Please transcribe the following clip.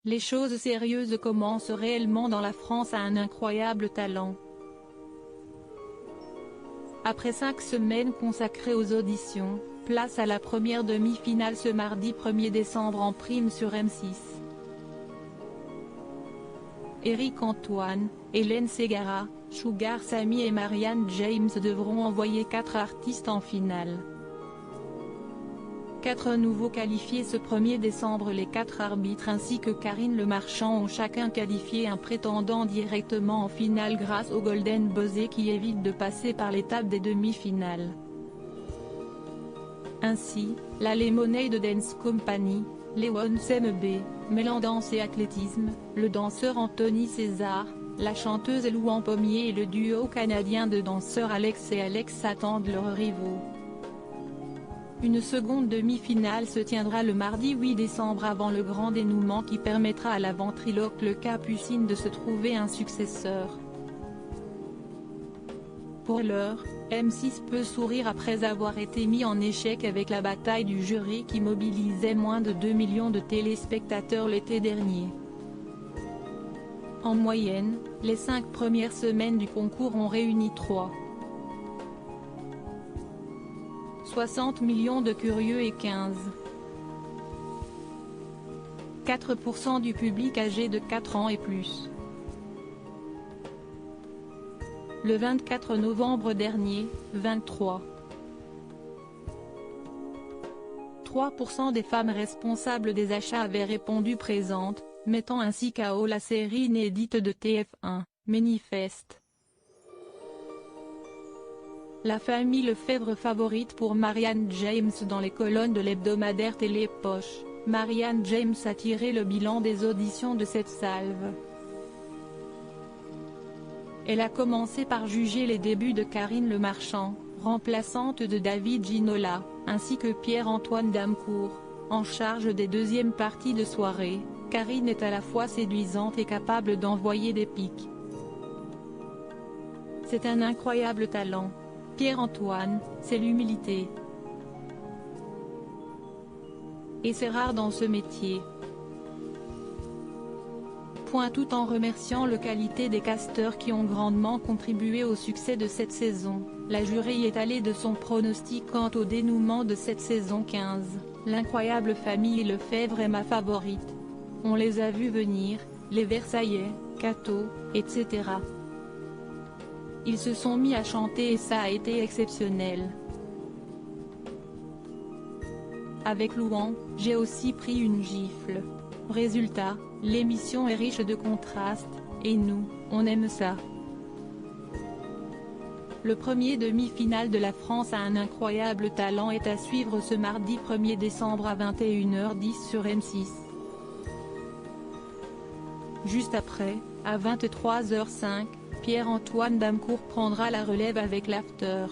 Les choses sérieuses commencent réellement dans la France à un incroyable talent. Après 5 semaines consacrées aux auditions, place à la première demi-finale ce mardi 1er décembre en prime sur M6. Éric Antoine, Hélène Ségara, Sugar Sammy et Marianne James devront envoyer 4 artistes en finale. 4 nouveaux qualifiés ce 1er décembre. Les 4 arbitres ainsi que Karine Le Marchand ont chacun qualifié un prétendant directement en finale grâce au Golden Buzzer qui évite de passer par l'étape des demi-finales. Ainsi, la Lemonade Dance Company, les ONCMB, mêlant danse et athlétisme, le danseur Anthony César, la chanteuse Louane Pommier et le duo canadien de danseurs Alex et Alex attendent leurs rivaux. Une seconde demi-finale se tiendra le mardi 8 décembre avant le grand dénouement qui permettra à la ventriloque Le Capucine de se trouver un successeur. Pour l'heure, M6 peut sourire après avoir été mis en échec avec la bataille du jury qui mobilisait moins de 2 millions de téléspectateurs l'été dernier. En moyenne, les 5 premières semaines du concours ont réuni 3,60 millions de curieux et 15,4% du public âgé de 4 ans et plus. Le 24 novembre dernier, 23,3% des femmes responsables des achats avaient répondu présentes, mettant ainsi KO la série inédite de TF1, Manifeste. La famille Lefebvre favorite pour Marianne James dans les colonnes de l'hebdomadaire Télé Poche. Marianne James a tiré le bilan des auditions de cette salve. Elle a commencé par juger les débuts de Karine Le Marchand, remplaçante de David Ginola, ainsi que Pierre-Antoine Damcourt, en charge des deuxièmes parties de soirée. Karine est à la fois séduisante et capable d'envoyer des pics. C'est un incroyable talent. Pierre-Antoine, c'est l'humilité. Et c'est rare dans ce métier. Tout en remerciant la qualité des casteurs qui ont grandement contribué au succès de cette saison, la jury est allée de son pronostic quant au dénouement de cette saison 15. L'incroyable famille Lefebvre est ma favorite. On les a vus venir, les Versaillais, Cato, etc. Ils se sont mis à chanter et ça a été exceptionnel. Avec Louane, j'ai aussi pris une gifle. Résultat, l'émission est riche de contrastes, et nous, on aime ça. Le premier demi-finale de la France a un incroyable talent est à suivre ce mardi 1er décembre à 21h10 sur M6. Juste après, à 23h05, Pierre-Antoine Damcourt prendra la relève avec l'After.